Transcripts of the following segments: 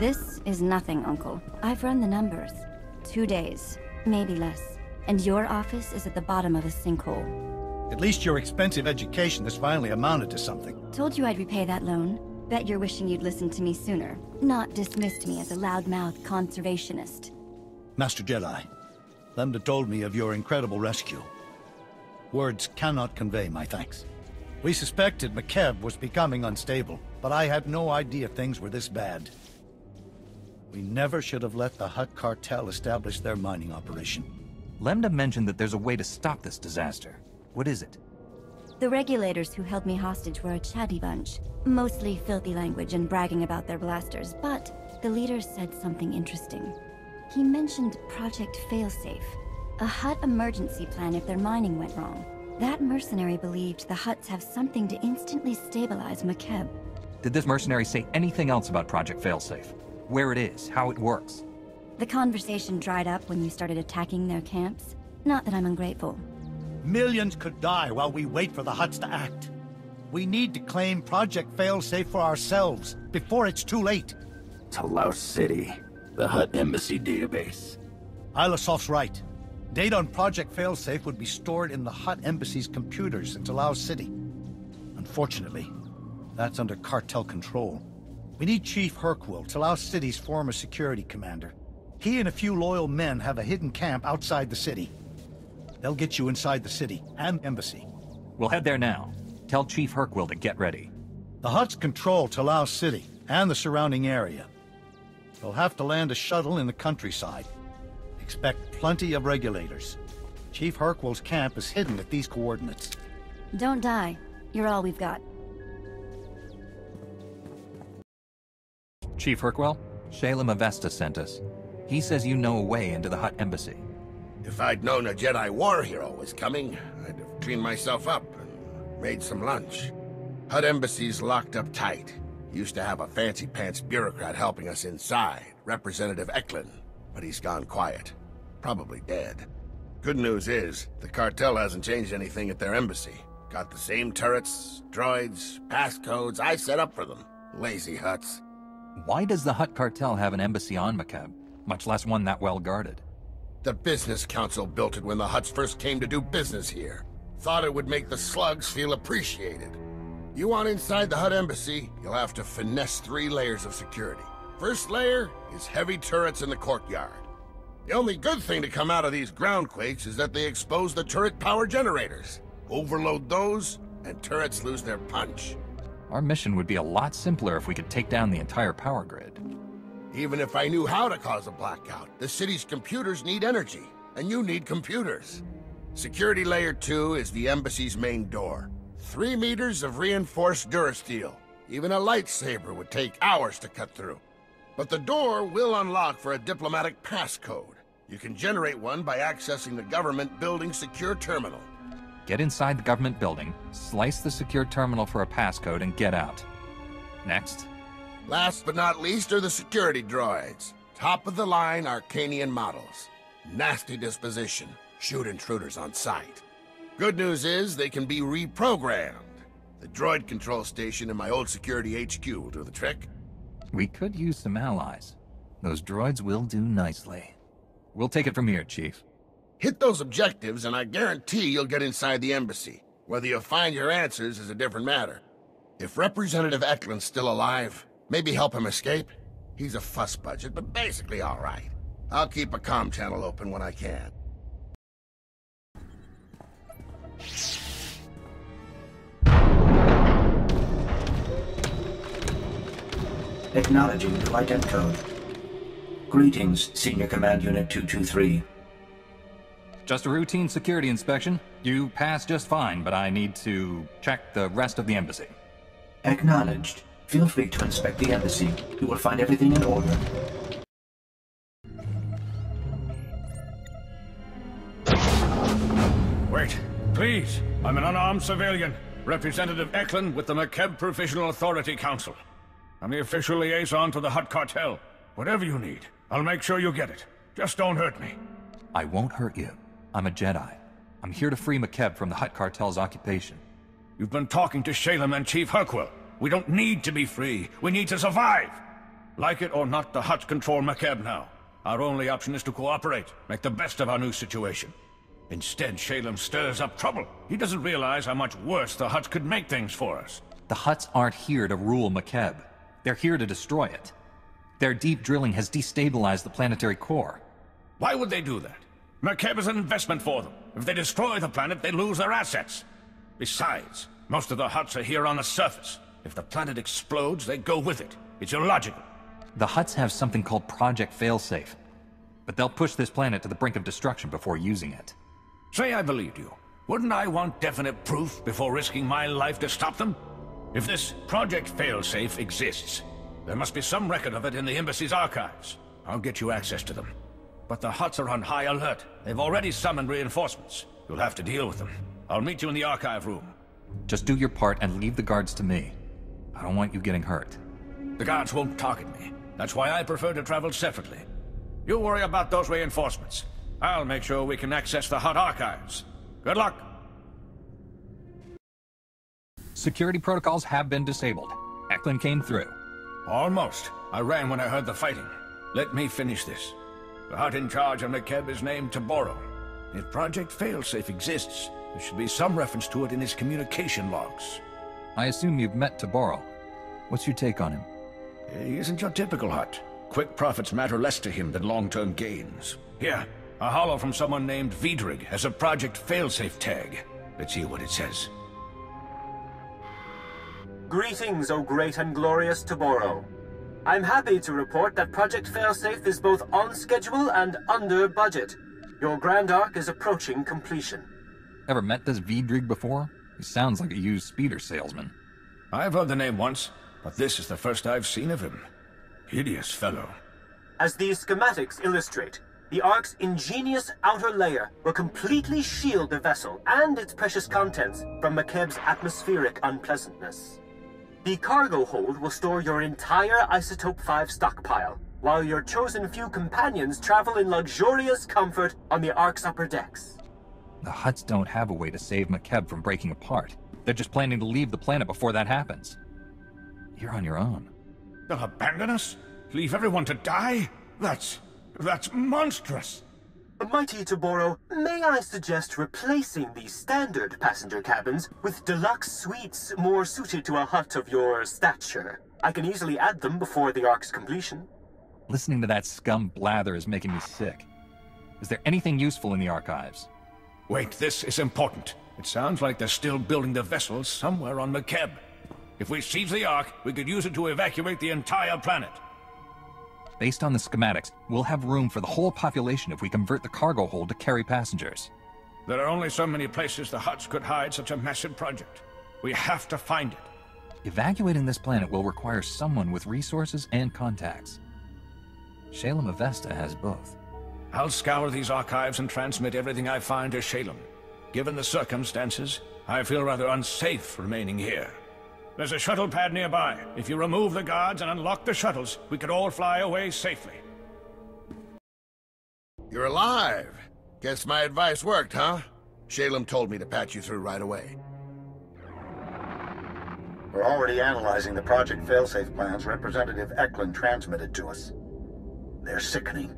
This is nothing, Uncle. I've run the numbers. 2 days, maybe less. And your office is at the bottom of a sinkhole. At least your expensive education has finally amounted to something. Told you I'd repay that loan. Bet you're wishing you'd listened to me sooner, not dismissed me as a loudmouth conservationist. Master Jedi, Lambda told me of your incredible rescue. Words cannot convey my thanks. We suspected McKev was becoming unstable, but I had no idea things were this bad. We never should have let the Hutt Cartel establish their mining operation. Lambda mentioned that there's a way to stop this disaster. What is it? The regulators who held me hostage were a chatty bunch. Mostly filthy language and bragging about their blasters, but the leader said something interesting. He mentioned Project Failsafe, a Hutt emergency plan if their mining went wrong. That mercenary believed the Hutts have something to instantly stabilize McKeb. Did this mercenary say anything else about Project Failsafe? Where it is, how it works? The conversation dried up when you started attacking their camps. Not that I'm ungrateful. Millions could die while we wait for the Hutts to act. We need to claim Project Failsafe for ourselves, before it's too late. Talos City, the Hutt Embassy database. Ilasof's right. Data on Project Failsafe would be stored in the Hutt Embassy's computers in Talos City. Unfortunately, that's under cartel control. We need Chief Hercule, Talos City's former security commander. He and a few loyal men have a hidden camp outside the city. They'll get you inside the city and embassy. We'll head there now. Tell Chief Hercule to get ready. The Hutts control Talos City and the surrounding area. They'll have to land a shuttle in the countryside. Expect plenty of regulators. Chief Hercule's camp is hidden at these coordinates. Don't die. You're all we've got. Chief Hercule, Shalem Avesta sent us. He says you know a way into the Hutt Embassy. If I'd known a Jedi war hero was coming, I'd have cleaned myself up and made some lunch. Hutt Embassy's locked up tight. Used to have a fancy-pants bureaucrat helping us inside, Representative Eklund, but he's gone quiet. Probably dead. Good news is, the cartel hasn't changed anything at their embassy. Got the same turrets, droids, passcodes I set up for them. Lazy Hutts. Why does the Hutt Cartel have an embassy on Macab, much less one that well guarded? The Business Council built it when the Hutts first came to do business here. Thought it would make the slugs feel appreciated. You want inside the Hutt Embassy, you'll have to finesse 3 layers of security. First layer is heavy turrets in the courtyard. The only good thing to come out of these ground quakes is that they expose the turret power generators. Overload those, and turrets lose their punch. Our mission would be a lot simpler if we could take down the entire power grid. Even if I knew how to cause a blackout, the city's computers need energy, and you need computers. Security Layer 2 is the embassy's main door. 3 meters of reinforced durasteel. Even a lightsaber would take hours to cut through. But the door will unlock for a diplomatic passcode. You can generate one by accessing the government building's secure terminal. Get inside the government building, slice the secure terminal for a passcode, and get out. Next. Last but not least are the security droids. Top-of-the-line Arcanian models. Nasty disposition. Shoot intruders on sight. Good news is they can be reprogrammed. The droid control station in my old security HQ will do the trick. We could use some allies. Those droids will do nicely. We'll take it from here, Chief. Hit those objectives and I guarantee you'll get inside the embassy. Whether you'll find your answers is a different matter. If Representative Eklund's still alive, maybe help him escape. He's a fuss budget, but basically all right. I'll keep a comm channel open when I can. Acknowledging flight and code. Greetings, Senior Command Unit 223. Just a routine security inspection. You passed just fine, but I need to check the rest of the embassy. Acknowledged. Feel free to inspect the embassy. You will find everything in order. Wait, please. I'm an unarmed civilian. Representative Eklund with the McKeb Provisional Authority Council. I'm the official liaison to the Hutt Cartel. Whatever you need, I'll make sure you get it. Just don't hurt me. I won't hurt you. I'm a Jedi. I'm here to free McKeb from the Hutt Cartel's occupation. You've been talking to Shalem and Chief Hercule. We don't need to be free. We need to survive. Like it or not, the Hutts control McKeb now. Our only option is to cooperate, make the best of our new situation. Instead, Shalem stirs up trouble. He doesn't realize how much worse the Hutts could make things for us. The Hutts aren't here to rule McKeb. They're here to destroy it. Their deep drilling has destabilized the planetary core. Why would they do that? McKeb is an investment for them. If they destroy the planet, they lose their assets. Besides, most of the Hutts are here on the surface. If the planet explodes, they go with it. It's illogical. The Hutts have something called Project Failsafe. But they'll push this planet to the brink of destruction before using it. Say I believed you. Wouldn't I want definite proof before risking my life to stop them? If this Project Failsafe exists, there must be some record of it in the Embassy's archives. I'll get you access to them. But the Hutts are on high alert. They've already summoned reinforcements. You'll have to deal with them. I'll meet you in the archive room. Just do your part and leave the guards to me. I don't want you getting hurt. The guards won't target me. That's why I prefer to travel separately. You worry about those reinforcements. I'll make sure we can access the Hutt archives. Good luck. Security protocols have been disabled. Eklund came through. Almost. I ran when I heard the fighting. Let me finish this. The Hutt in charge of McKeb is named Taboro. If Project Failsafe exists, there should be some reference to it in his communication logs. I assume you've met Taboro. What's your take on him? He isn't your typical Hutt. Quick profits matter less to him than long-term gains. Here, a holo from someone named Vidrig has a Project Failsafe tag. Let's hear what it says. Greetings, O great and glorious Taboro. I'm happy to report that Project Failsafe is both on schedule and under budget. Your Grand Arc is approaching completion. Ever met this Vidrig before? He sounds like a used speeder salesman. I've heard the name once, but this is the first I've seen of him. Hideous fellow. As these schematics illustrate, the Ark's ingenious outer layer will completely shield the vessel and its precious contents from McKeb's atmospheric unpleasantness. The cargo hold will store your entire Isotope 5 stockpile, while your chosen few companions travel in luxurious comfort on the Ark's upper decks. The Hutts don't have a way to save McKeb from breaking apart. They're just planning to leave the planet before that happens. You're on your own. They'll abandon us? Leave everyone to die? That's monstrous. Mighty Taboro, may I suggest replacing the standard passenger cabins with deluxe suites more suited to a Hutt of your stature? I can easily add them before the Ark's completion. Listening to that scum blather is making me sick. Is there anything useful in the archives? Wait, this is important. It sounds like they're still building the vessel somewhere on McKeb. If we seize the Ark, we could use it to evacuate the entire planet. Based on the schematics, we'll have room for the whole population if we convert the cargo hold to carry passengers. There are only so many places the Hutts could hide such a massive project. We have to find it. Evacuating this planet will require someone with resources and contacts. Shalem Avesta has both. I'll scour these archives and transmit everything I find to Shalem. Given the circumstances, I feel rather unsafe remaining here. There's a shuttle pad nearby. If you remove the guards and unlock the shuttles, we could all fly away safely. You're alive. Guess my advice worked, huh? Shalem told me to patch you through right away. We're already analyzing the Project Failsafe plans Representative Eklund transmitted to us. They're sickening.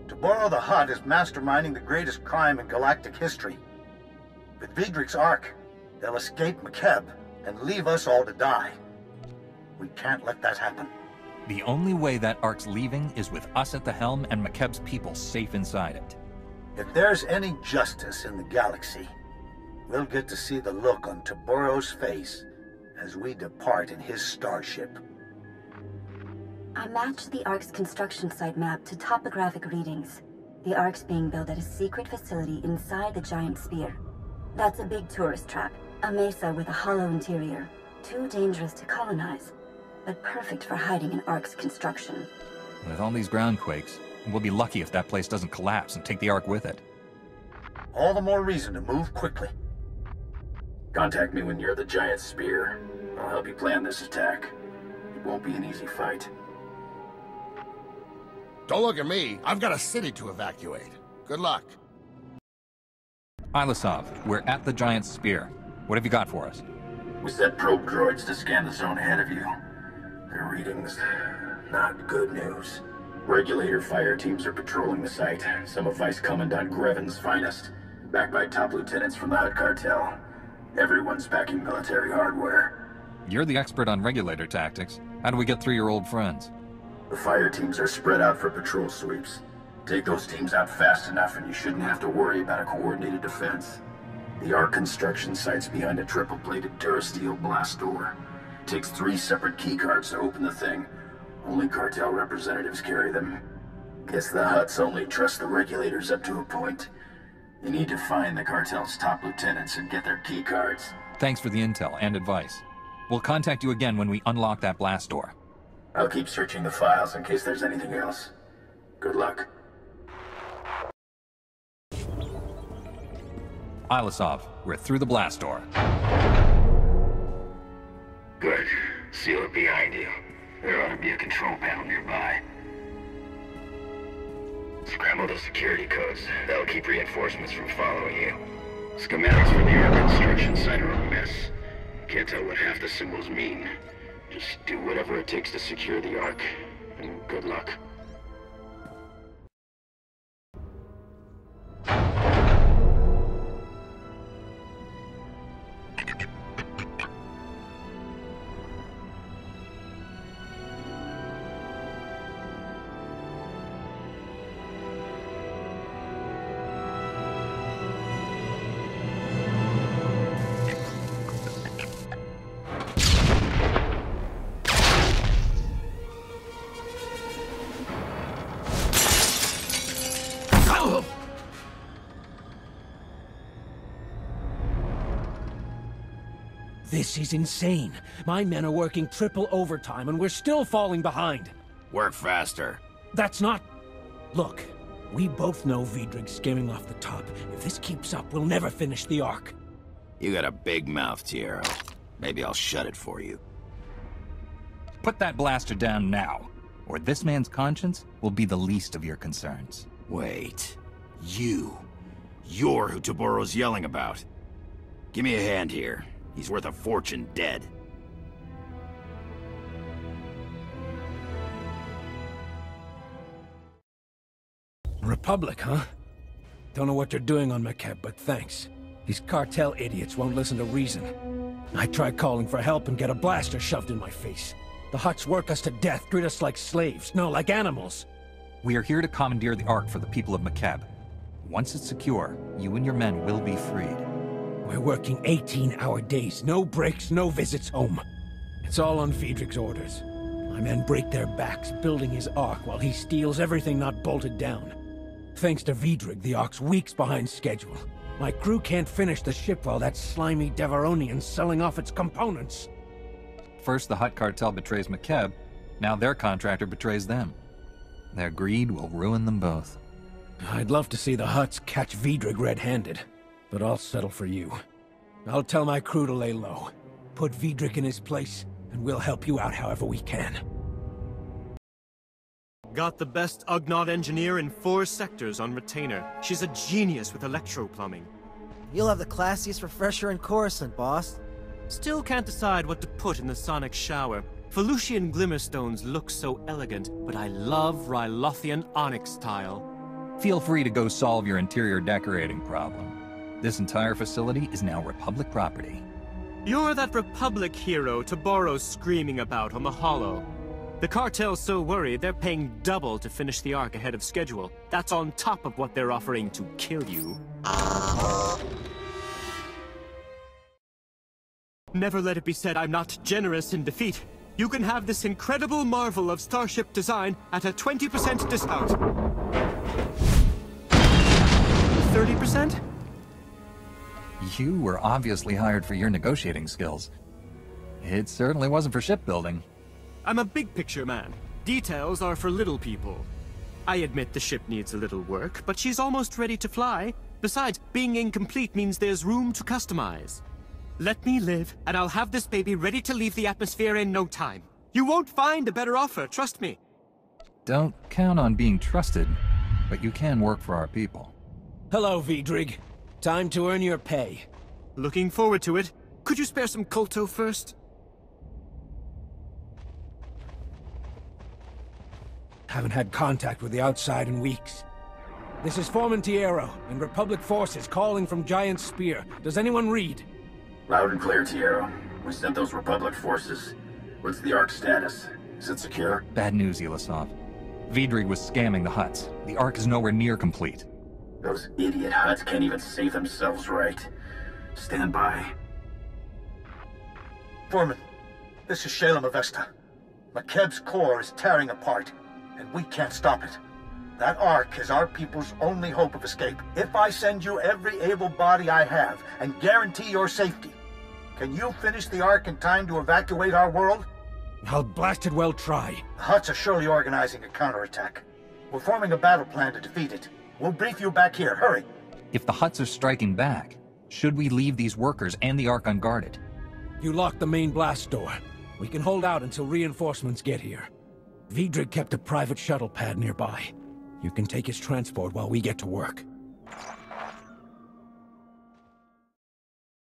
Taboro the Hutt is masterminding the greatest crime in galactic history. With Vidric's Ark, they'll escape McKeb and leave us all to die. We can't let that happen. The only way that Ark's leaving is with us at the helm and McKeb's people safe inside it. If there's any justice in the galaxy, we'll get to see the look on Taboro's face as we depart in his starship. I matched the Ark's construction site map to topographic readings. The Ark's being built at a secret facility inside the giant sphere. That's a big tourist trap, a mesa with a hollow interior. Too dangerous to colonize, but perfect for hiding an Ark's construction. With all these ground quakes, we'll be lucky if that place doesn't collapse and take the Ark with it. All the more reason to move quickly. Contact me when you're at the giant spear. I'll help you plan this attack. It won't be an easy fight. Don't look at me. I've got a city to evacuate. Good luck. Ilasov, we're at the giant spear. What have you got for us? We set probe droids to scan the zone ahead of you. Their readings not good news. Regulator fire teams are patrolling the site. Some of Vice Commandant Greven's finest, backed by top lieutenants from the Hutt Cartel. Everyone's packing military hardware. You're the expert on regulator tactics. How do we get through your old friends? The fire teams are spread out for patrol sweeps. Take those teams out fast enough and you shouldn't have to worry about a coordinated defense. The ARC construction site's behind a triple-bladed Durasteel blast door. Takes 3 separate keycards to open the thing. Only cartel representatives carry them. Guess the Hutts only trust the regulators up to a point. You need to find the cartel's top lieutenants and get their keycards. Thanks for the intel and advice. We'll contact you again when we unlock that blast door. I'll keep searching the files in case there's anything else. Good luck. Ilisov, we're through the blast door. Good. Seal it behind you. There ought to be a control panel nearby. Scramble the security codes. That'll keep reinforcements from following you. Schematics for the ARC construction site are a mess. Can't tell what half the symbols mean. Just do whatever it takes to secure the ARC, and good luck. This is insane. My men are working triple overtime and we're still falling behind. Work faster. That's not... Look, we both know Vidrig's skimming off the top. If this keeps up, we'll never finish the ARC. You got a big mouth, Tierra. Maybe I'll shut it for you. Put that blaster down now, or this man's conscience will be the least of your concerns. Wait. You're who Taboro's yelling about. Give me a hand here. He's worth a fortune dead. Republic, huh? Don't know what they're doing on McKeb, but thanks. These cartel idiots won't listen to reason. I tried calling for help and get a blaster shoved in my face. The Hutts work us to death, treat us like slaves, no, like animals. We are here to commandeer the Ark for the people of McKeb. Once it's secure, you and your men will be freed. We're working 18-hour days, no breaks, no visits home. It's all on Vidrig's orders. My men break their backs building his Ark while he steals everything not bolted down. Thanks to Vidrig, the Ark's weeks behind schedule. My crew can't finish the ship while that slimy Devaronian's selling off its components. First the Hutt Cartel betrays McKeb, now their contractor betrays them. Their greed will ruin them both. I'd love to see the Hutts catch Vidrig red-handed, but I'll settle for you. I'll tell my crew to lay low. Put Vidrig in his place, and we'll help you out however we can. Got the best Ugnaught engineer in 4 sectors on retainer. She's a genius with electro-plumbing. You'll have the classiest refresher in Coruscant, boss. Still can't decide what to put in the sonic shower. Felucian Glimmerstones look so elegant, but I love Rylothian onyx tile. Feel free to go solve your interior decorating problem. This entire facility is now Republic property. You're that Republic hero Taboro's screaming about on the Hollow. The cartel's so worried they're paying double to finish the Ark ahead of schedule. That's on top of what they're offering to kill you. Never let it be said I'm not generous in defeat. You can have this incredible marvel of starship design at a 20% discount. 30%? You were obviously hired for your negotiating skills. It certainly wasn't for shipbuilding. I'm a big picture man. Details are for little people. I admit the ship needs a little work, but she's almost ready to fly. Besides, being incomplete means there's room to customize. Let me live, and I'll have this baby ready to leave the atmosphere in no time. You won't find a better offer, trust me. Don't count on being trusted, but you can work for our people. Hello, Vidrig. Time to earn your pay. Looking forward to it. Could you spare some colto first? Haven't had contact with the outside in weeks. This is Foreman Tierro, and Republic forces calling from Giant Spear. Does anyone read? Loud and clear, Tierro. We sent those Republic forces. What's the Ark status? Is it secure? Bad news, Ilisov. Vidrig was scamming the Hutts. The Ark is nowhere near complete. Those idiot Hutts can't even save themselves right. Stand by. Foreman, this is Shalem Avesta. McKeb's core is tearing apart, and we can't stop it. That Ark is our people's only hope of escape. If I send you every able body I have and guarantee your safety, can you finish the Ark in time to evacuate our world? I'll blasted well try. The Hutts are surely organizing a counterattack. We're forming a battle plan to defeat it. We'll brief you back here. Hurry. If the Hutts are striking back, should we leave these workers and the Ark unguarded? You lock the main blast door. We can hold out until reinforcements get here. Vidrig kept a private shuttle pad nearby. You can take his transport while we get to work.